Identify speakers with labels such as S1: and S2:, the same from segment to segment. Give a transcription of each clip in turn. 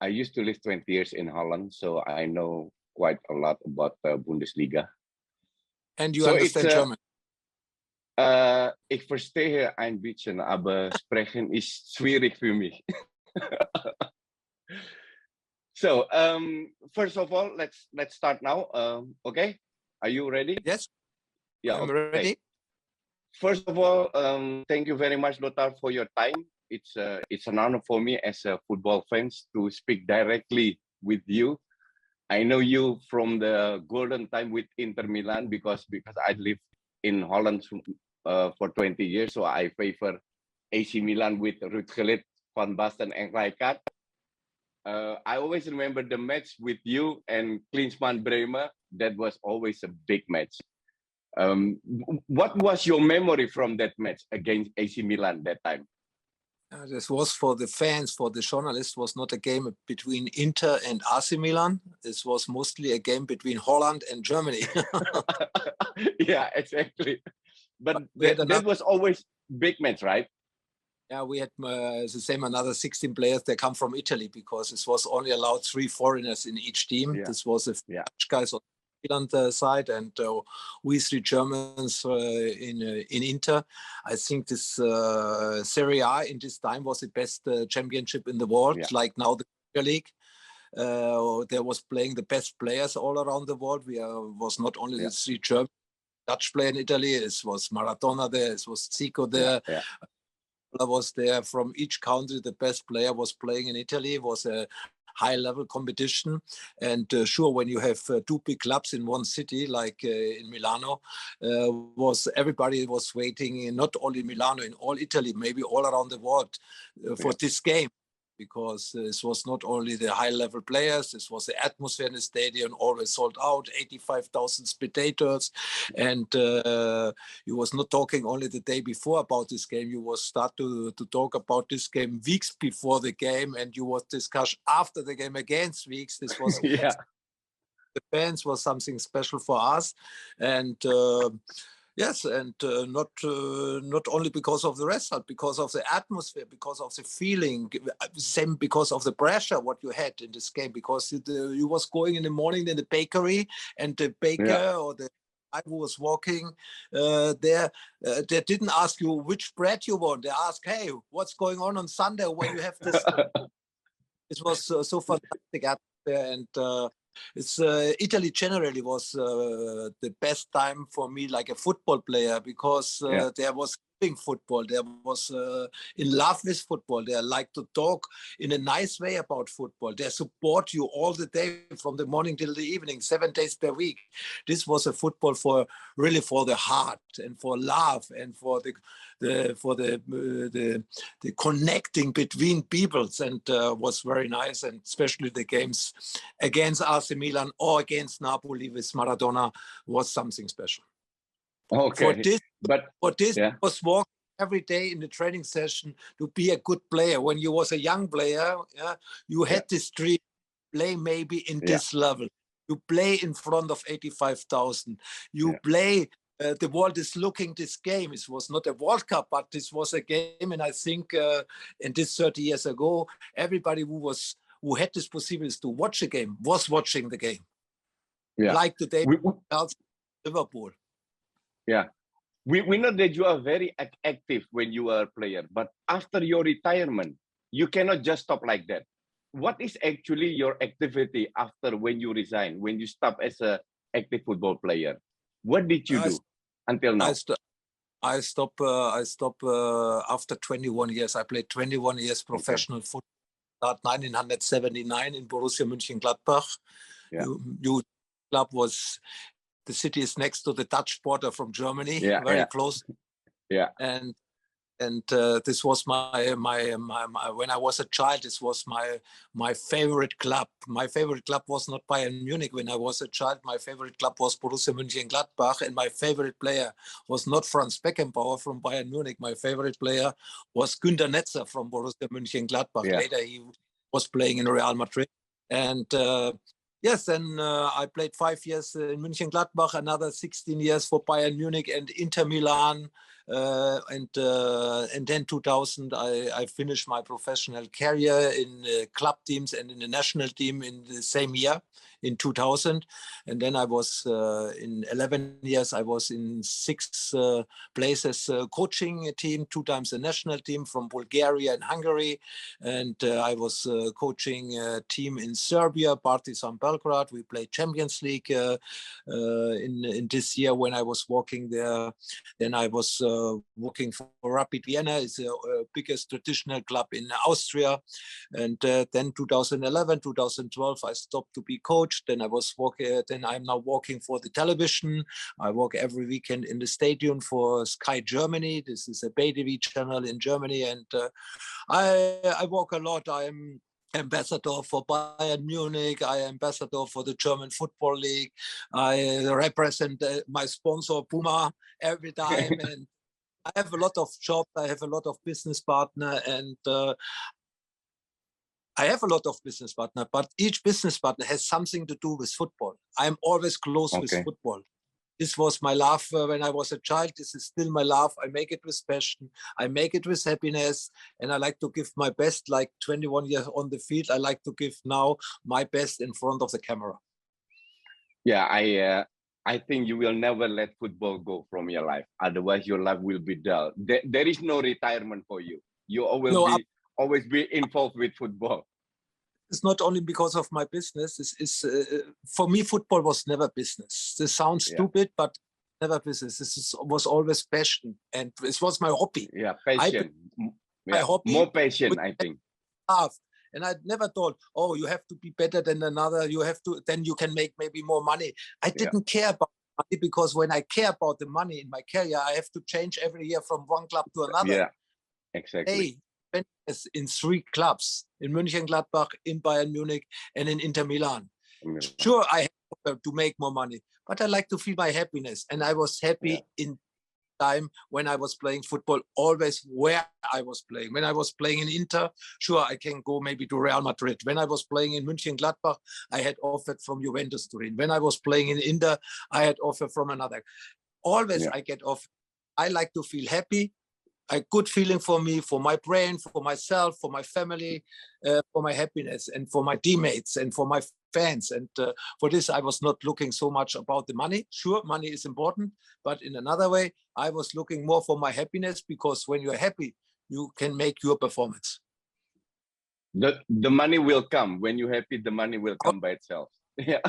S1: I used to live 20 years in Holland, so I know quite a lot about the Bundesliga.
S2: And you understand German?
S1: Ik verstehe ein bisschen, aber sprechen ist schwierig für mich. So, first of all, let's start now. Okay, are you ready?
S2: Yes.
S1: Yeah,
S2: I'm ready.
S1: First of all, thank you very much, Lothar, for your time. It's an honor for me as a football fan to speak directly with you. I know you from the golden time with Inter Milan because I lived in Holland for 20 years, so I favor AC Milan with Ruud Gullit, Van Basten, and Rijkaard. I always remember the match with you and Klinsmann Bremer. That was always a big match. What was your memory from that match against AC Milan that time?
S2: This was for the fans, for the journalists, was not a game between Inter and AC Milan. This was mostly a game between Holland and Germany.
S1: Yeah, exactly. But that was always big match, right?
S2: Yeah, we had the same, another 16 players that come from Italy because this was only allowed 3 foreigners in each team. Yeah. This was a Dutch guys on the Milan side, and we 3 Germans in Inter. I think this Serie A in this time was the best championship in the world, like now the Premier League. There was playing the best players all around the world. We was not only the 3 German Dutch players in Italy. It was Maradona there. It was Zico there. Was there from each country. The best player was playing in Italy. It was a high-level competition, and sure, when you have 2 big clubs in one city, like in Milano, everybody was waiting, not only in Milano, in all Italy, maybe all around the world, for this game. Because this was not only the high-level players, this was the atmosphere in the stadium, always sold out, 85,000 spectators. And you was not talking only the day before about this game, you was start to talk about this game weeks before the game, and you was discuss after the game against weeks. This was the fans was something special for us. And yes, and not only because of the result, because of the atmosphere, because of the feeling, same because of the pressure what you had in this game, because you was going in the morning in the bakery, and the baker or the guy who was walking there, they didn't ask you which bread you want. They asked, hey, what's going on Sunday when you have this? It was so fantastic atmosphere, and it's Italy generally was the best time for me, like a football player, because there was football, there was in love with football. They like to talk in a nice way about football. They support you all the day, from the morning till the evening, 7 days per week. This was a football for the heart and for love and for the connecting between peoples, and was very nice. And especially the games against AC Milan or against Napoli with Maradona was something special.
S1: Okay,
S2: for this was walking every day in the training session to be a good player. When you was a young player, you had this dream, play maybe in this level. You play in front of 85,000. You play. The world is looking this game. It was not a World Cup, but this was a game. And I think in this 30 years ago, everybody who had this possibility to watch a game was watching the game. Like today, Liverpool.
S1: Yeah, we know that you are very active when you are a player, but after your retirement, you cannot just stop like that. What is actually your activity after when you resign, when you stop as an active football player? What did you do until now?
S2: I stopped after 21 years. I played 21 years professional football. Start 1979 in Borussia Mönchengladbach. Your club was. The city is next to the Dutch border from Germany, very close.
S1: Yeah.
S2: And this was my when I was a child, this was my favorite club. My favorite club was not Bayern Munich when I was a child. My favorite club was Borussia Mönchengladbach, and my favorite player was not Franz Beckenbauer from Bayern Munich. My favorite player was Günter Netzer from Borussia Mönchengladbach. Later he was playing in Real Madrid. And yes, and I played 5 years in Mönchengladbach, another 16 years for Bayern Munich and Inter Milan, and then 2000 I finished my professional career in club teams and in the national team in the same year in 2000. And then I was in 11 years I was in 6 places coaching a team, 2 times the national team from Bulgaria and Hungary, and I was coaching a team in Serbia, Partizan Belgrade. We played Champions League in this year when I was working there. Then I was working for Rapid Vienna. It's the biggest traditional club in Austria. And then 2011, 2012, I stopped to be coach. Then I was working. Then I'm now working for the television. I work every weekend in the stadium for Sky Germany. This is a pay TV channel in Germany, and I work a lot. I'm ambassador for Bayern Munich. I am ambassador for the German Football League. I represent my sponsor Puma every time, and I have a lot of jobs. I have a lot of business partner, and I have a lot of business partner, but each business partner has something to do with football. I'm always close with football. This was my love when I was a child. This is still my love. I make it with passion. I make it with happiness. And I like to give my best, like 21 years on the field. I like to give now my best in front of the camera.
S1: Yeah, I think you will never let football go from your life. Otherwise, your life will be dull. There is no retirement for you. You always be involved with football.
S2: It's not only because of my business. For me, football was never business. This sounds stupid, but never business. Was always passion, and it was my hobby.
S1: Yeah, passion.
S2: My hobby.
S1: More passion, I think.
S2: And I never thought, oh, you have to be better than another. You have to, then you can make maybe more money. I didn't care about money, because when I care about the money in my career, I have to change every year from one club to another.
S1: Yeah, exactly.
S2: Hey, in 3 clubs, in Mönchengladbach, in Bayern Munich, and in Inter Milan. Sure, I have to make more money, but I like to feel my happiness. And I was happy in time when I was playing football, always where I was playing. When I was playing in Inter, sure, I can go maybe to Real Madrid. When I was playing in Mönchengladbach, I had offered from Juventus Turin. When I was playing in Inter, I had offer from another. Always I get offer. I like to feel happy. A good feeling for me, for my brain, for myself, for my family, for my happiness, and for my teammates, and for my fans. And for this, I was not looking so much about the money. Sure, money is important, but in another way, I was looking more for my happiness, because when you're happy, you can make your performance.
S1: The money will come. When you're happy, the money will come by itself. Yeah.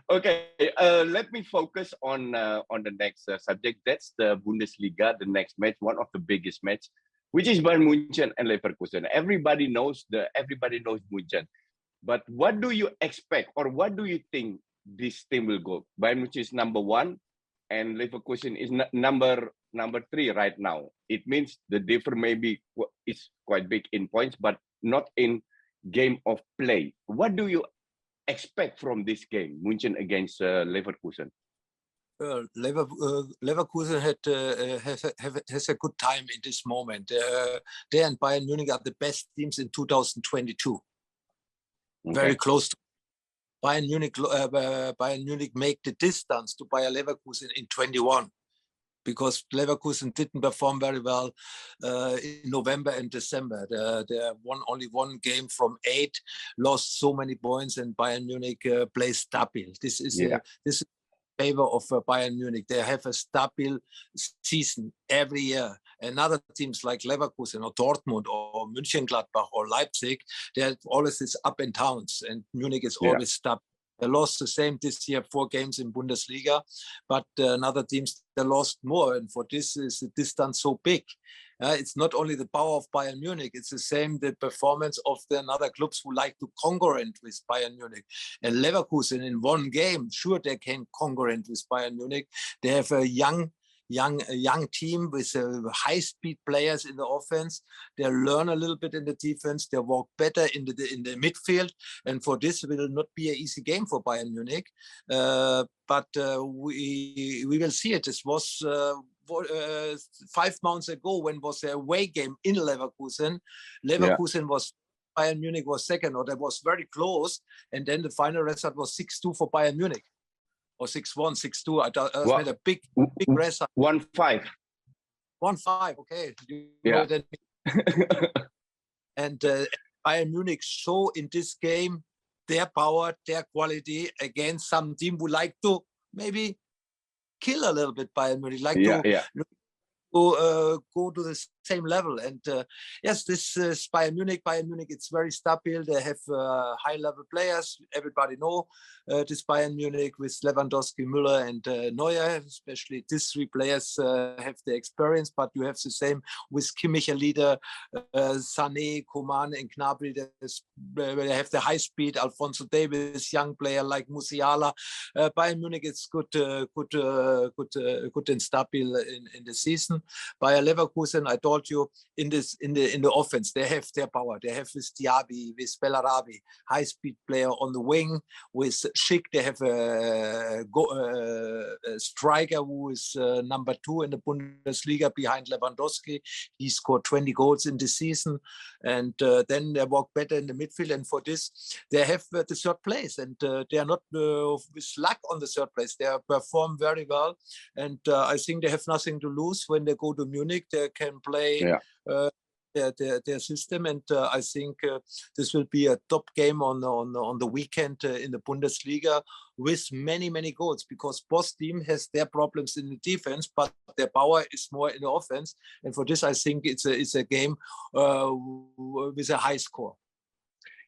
S1: Okay, let me focus on the next subject. That's the Bundesliga, the next match, one of the biggest match, which is Bayern München and Leverkusen. Everybody knows München, but what do you expect, or what do you think this team will go? Bayern München is number 1, and Leverkusen is number 3 right now. It means the difference maybe is quite big in points, but not in game of play. What do you expect from this game, München against Leverkusen?
S2: Leverkusen has a good time in this moment. They and Bayern Munich are the best teams in 2022. Very close to Bayern Munich. Bayern Munich make the distance to Bayer Leverkusen in 21. Because Leverkusen didn't perform very well in November and December. They won only 1 game from 8, lost so many points, and Bayern Munich plays stable. This is this is favor of Bayern Munich. They have a stable season every year. And other teams like Leverkusen or Dortmund or Mönchengladbach or Leipzig, they have always this up and downs, and Munich is always stable. They lost the same this year, 4 games in Bundesliga, but another teams, they lost more. And for this is the distance so big. It's not only the power of Bayern Munich, it's the same, the performance of the other clubs who like to concurrent with Bayern Munich. And Leverkusen in 1 game, sure, they can concurrent with Bayern Munich. They have a young team with high-speed players in the offense. They learn a little bit in the defense. They work better in the midfield. And for this, it will not be an easy game for Bayern Munich. But we will see it. This was 5 months ago when was the away game in Leverkusen. Leverkusen was, Bayern Munich was second, or that was very close. And then the final result was 6-2 for Bayern Munich. or 6-1, 6-2. I made a big race.
S1: 1-5.
S2: 1-5. Okay. You
S1: know
S2: that. And Bayern Munich show in this game their power, their quality against some team who like to maybe kill a little bit Bayern Munich, go to the same level. And yes, this is Bayern Munich. Bayern Munich, it's very stable. They have high-level players. Everybody know this Bayern Munich with Lewandowski, Müller, and Neuer. Especially these three players have the experience. But you have the same with Kimmich, a leader, Sané, Coman, and Gnabry. They have the high speed. Alphonso Davies, young player like Musiala. Bayern Munich is good and stable in the season. Bayer Leverkusen, I told you, in the offense, they have their power. They have with Diaby, with Bellarabi, high speed player on the wing. With Schick, they have a striker who is number 2 in the Bundesliga behind Lewandowski. He scored 20 goals in the season, and then they work better in the midfield. And for this, they have the third place, and they are not with luck on the third place. They perform very well, and I think they have nothing to lose when they go to Munich. They can play their system, and I think this will be a top game on the weekend in the Bundesliga with many goals, because both team has their problems in the defense, but their power is more in the offense. And for this, I think it's a game with a high score.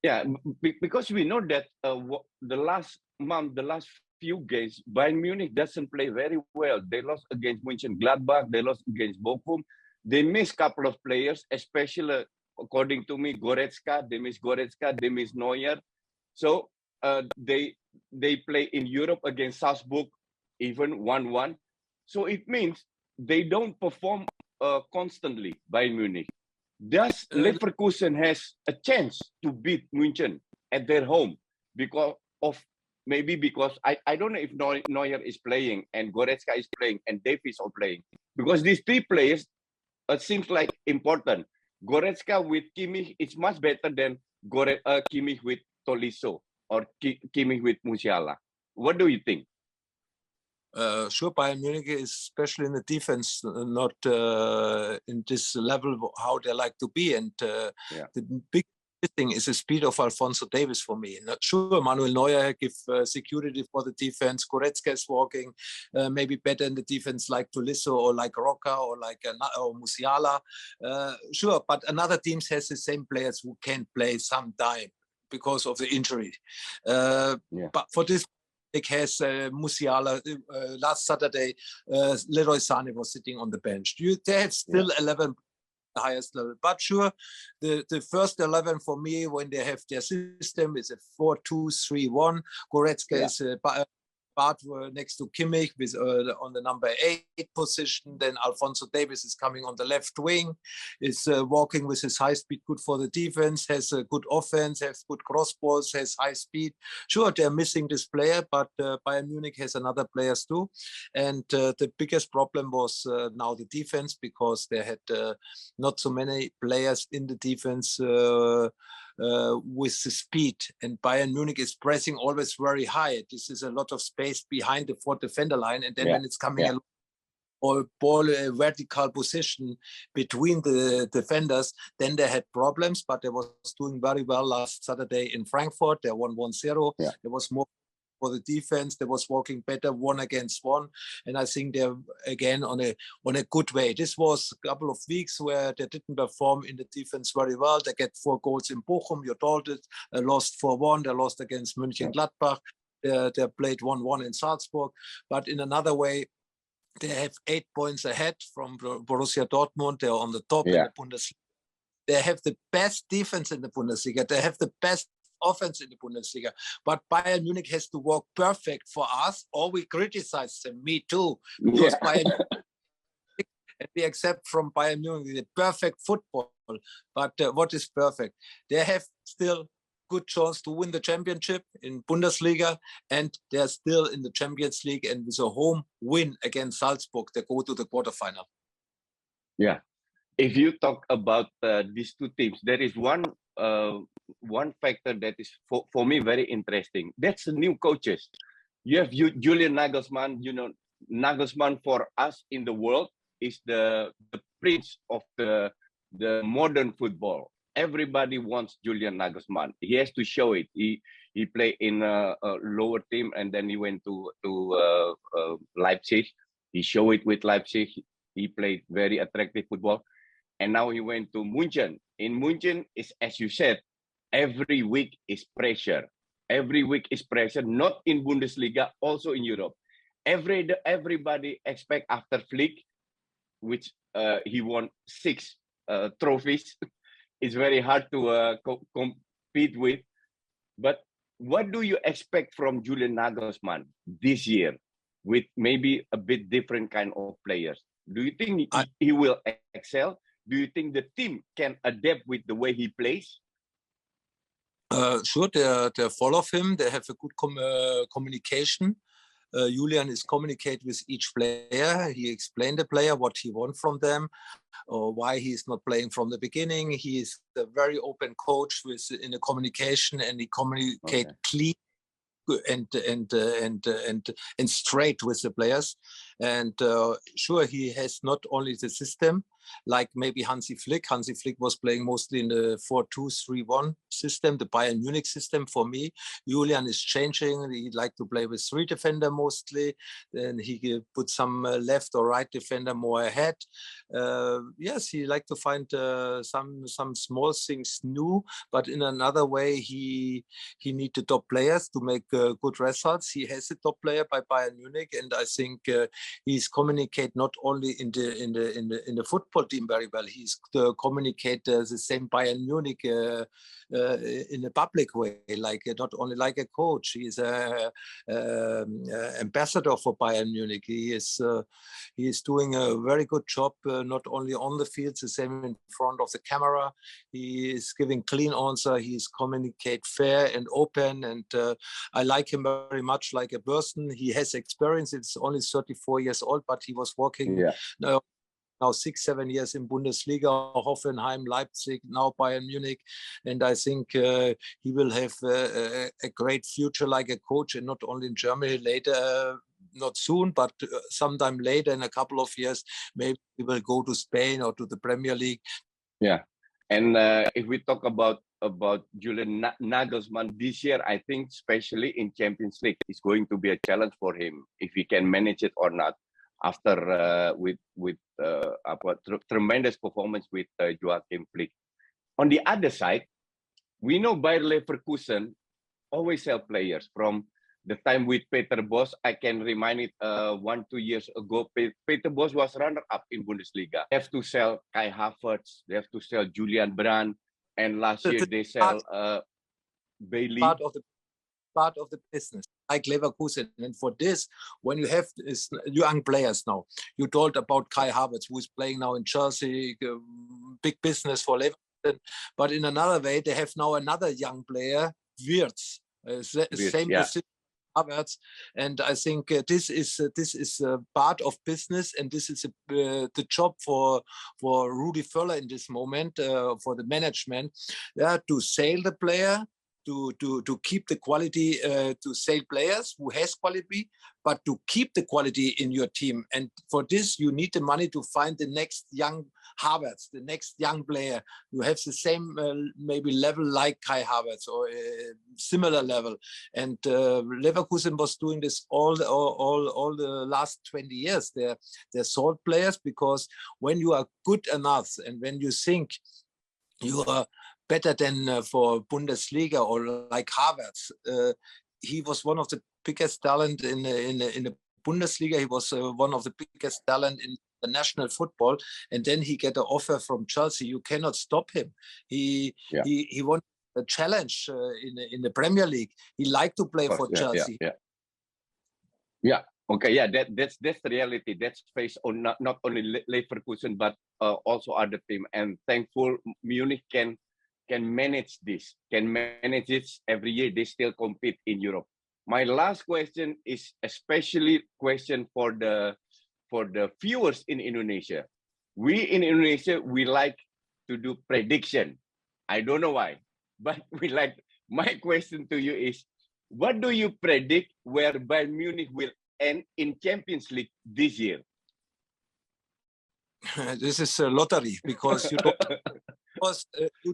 S1: Yeah, because we know that the last few games, Bayern Munich doesn't play very well. They lost against Mönchengladbach. They lost against Bochum. They missed a couple of players, especially, according to me, Goretzka. They miss Goretzka. They miss Neuer. So they play in Europe against Salzburg, even 1-1. So it means they don't perform constantly, Bayern Munich. Does Leverkusen has a chance to beat München at their home because I don't know if Neuer is playing and Goretzka is playing and Davies are playing, because these three players seems like important. Goretzka with Kimmich is much better than Kimmich with Tolisso or Kimmich with Musiala. What do you think?
S2: Sure, Bayern Munich is, especially in the defense, not in this level how they like to be. And the big thing is the speed of Alphonso Davies for me. Not sure, Manuel Neuer give security for the defense. Goretzka is walking maybe better in the defense like Tolisso or like Roca or like or Musiala. Sure, but another teams has the same players who can play sometime because of the injury. But for this, it has Musiala. Last Saturday, Leroy Sané was sitting on the bench. They have still 11 the highest level. But sure, the first 11 for me, when they have their system, is a 4-2-3-1. Goretzka is part next to Kimmich with on the number 8 position. Then Alphonso Davies is coming on the left wing, is walking with his high speed, good for the defense, has a good offense, has good cross balls, has high speed. Sure, they're missing this player, but Bayern Munich has another players too. And the biggest problem was now the defense, because they had not so many players in the defense with the speed, and Bayern Munich is pressing always very high. This is a lot of space behind the fourth defender line, and then when it's coming along, or ball vertical position between the defenders, then they had problems. But they was doing very well last Saturday in Frankfurt. They won 1-0. There was more for the defense. They was working better 1 against 1, and I think they're again on a good way. This was a couple of weeks where they didn't perform in the defense very well. They get 4 goals in Bochum. You told it. They lost 4-1. They lost against Mönchengladbach. They played 1-1 in Salzburg. But in another way, they have 8 points ahead from Borussia Dortmund. They're on the top in the Bundesliga. They have the best defense in the Bundesliga. They have the best offense in the Bundesliga. But Bayern Munich has to work perfect for us, or we criticize them. Me too. Because Bayern we accept from Bayern Munich the perfect football. But what is perfect? They have still good chance to win the championship in Bundesliga, and they're still in the Champions League, and with a home win against Salzburg, they go to the quarterfinal. Yeah.
S1: If you talk about these two teams, there is one factor that is for me very interesting. That's the new coaches. You have Julian Nagelsmann. You know, Nagelsmann for us in the world is the prince of the modern football. Everybody wants Julian Nagelsmann. He has to show it. He played in a lower team, and then he went to Leipzig. He showed it with Leipzig. He played very attractive football, and now he went to München. In München, is as you said, every week is pressure. Every week is pressure. Not in Bundesliga, also in Europe. Everybody expect after Flick, which he won 6 trophies. It's very hard to compete with. But what do you expect from Julian Nagelsmann this year with maybe a bit different kind of players? Do you think he will excel? Do you think the team can adapt with the way he plays?
S2: Sure, they follow him. They have a good communication. Julian is communicate with each player. He explained the player what he wants from them, or why he is not playing from the beginning. He is a very open coach with in the communication, and he communicate clean and straight with the players. And sure, he has not only the system like maybe Hansi Flick. Hansi Flick was playing mostly in the 4-2-3-1 system, the Bayern Munich system for me. Julian is changing. He like to play with 3 defender mostly. Then he put some left or right defender more ahead. Yes, he like to find some small things new, but in another way, he need the top players to make good results. He has a top player by Bayern Munich, and I think he's communicate not only in the football team very well. He's communicate the same Bayern Munich in a public way, like not only like a coach. He's a ambassador for Bayern Munich. He is doing a very good job, not only on the field, the same in front of the camera. He is giving clean answer. He's communicate fair and open, and I like him very much like a person. He has experience. It's only 34 years old, but he was working now 6-7 years in Bundesliga, Hoffenheim, Leipzig, now Bayern Munich, and I think he will have a great future like a coach, and not only in Germany later. Not soon, but sometime later in a couple of years, maybe he will go to Spain or to the Premier League.
S1: Yeah, and if we talk about Julian Nagelsmann this year, I think especially in Champions League, it's going to be a challenge for him if he can manage it or not. After with tremendous performance with Joachim Flick. On the other side, we know Bayer Leverkusen always sell players. From the time with Peter Bosz, I can remind it 1-2 years ago, Peter Bosz was runner-up in Bundesliga. They have to sell Kai Havertz, they have to sell Julian Brandt, and last year they sell Bailey.
S2: Part of the business, like Leverkusen. And for this, when you have this young players now, you told about Kai Havertz, who is playing now in Chelsea, big business for Leverkusen. But in another way, they have now another young player, Wirtz, same position. Havertz, and I think this is part of business, and this is the job for Rudi Völler in this moment, for the management, to sell the player, to keep the quality, to sell players who has quality, but to keep the quality in your team. And for this, you need the money to find the next young Havertz, the next young player. You have the same maybe level like Kai Havertz or similar level. And Leverkusen was doing this all the last 20 years. They're sold players because when you are good enough and when you think you are better than for Bundesliga or like Havertz. He was one of the biggest talent in the Bundesliga. He was one of the biggest talent in the national football, and then he get an offer from Chelsea. You cannot stop him. He won a challenge in the Premier League. He liked to play for Chelsea.
S1: Okay, that's the reality. That's based on not only Leverkusen but also other team. And thankful Munich can manage this, every year. They still compete in Europe. My last question is especially question for the viewers in Indonesia. We in Indonesia, we like to do prediction. I don't know why, but we like. My question to you is, What do you predict where Bayern Munich will end in Champions League this year?
S2: This is a lottery because you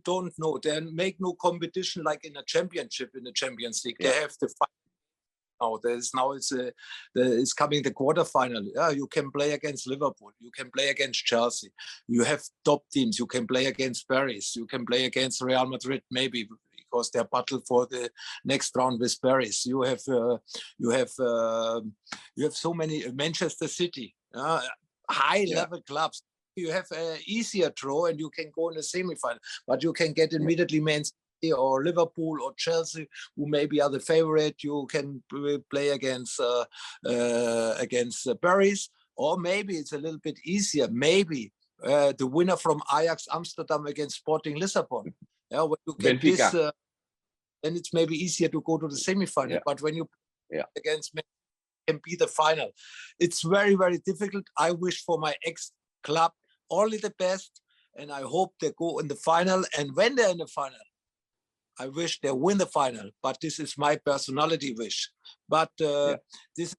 S2: don't know. They make no competition like in a championship in the Champions League. Yeah. They have the final. It's coming the quarterfinal. Yeah, you can play against Liverpool. You can play against Chelsea. You have top teams. You can play against Paris. You can play against Real Madrid, maybe because they're battle for the next round with Paris. You have so many Manchester City, high level clubs. You have an easier draw and you can go in the semi-final, but you can get immediately Man City or Liverpool or Chelsea, who maybe are the favorite. You can play against Paris, or maybe it's a little bit easier. Maybe the winner from Ajax Amsterdam against Sporting Lisbon. Yeah, when you get Benfica. This, then it's maybe easier to go to the semi-final. Yeah. But when you play against Man City, can be the final. It's very, very difficult. I wish for my ex-club only the best, and I hope they go in the final. And when they're in the final, I wish they win the final, but this is my personality wish. But this is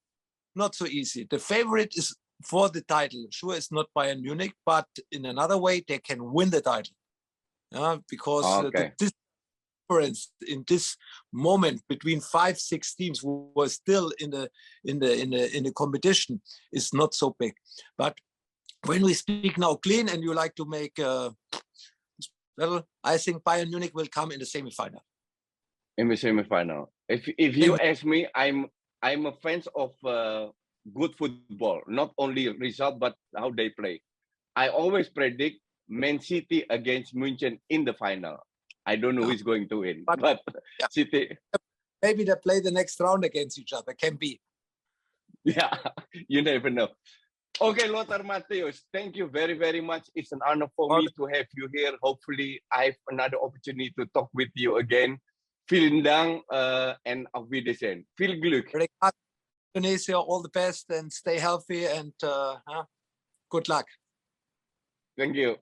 S2: not so easy. The favorite is for the title. Sure, it's not Bayern Munich, but in another way, they can win the title. Because the difference in this moment between 5-6 teams who were still in the competition is not so big. But when we speak now clean, and you like to make. Well, I think Bayern Munich will come in the semi-final.
S1: In the semi-final. If you ask me, I'm a fan of good football, not only result but how they play. I always predict Man City against München in the final. I don't know who is going to win, but City.
S2: Maybe they play the next round against each other. Can be.
S1: Yeah, you never know. Okay, Lothar Matthäus, thank you very, very much. It's an honor for me to have you here. Hopefully, I have another opportunity to talk with you again. Vielen Dank and auf Wiedersehen. Viel Glück.
S2: Indonesia, all the best and stay healthy and good luck.
S1: Thank you.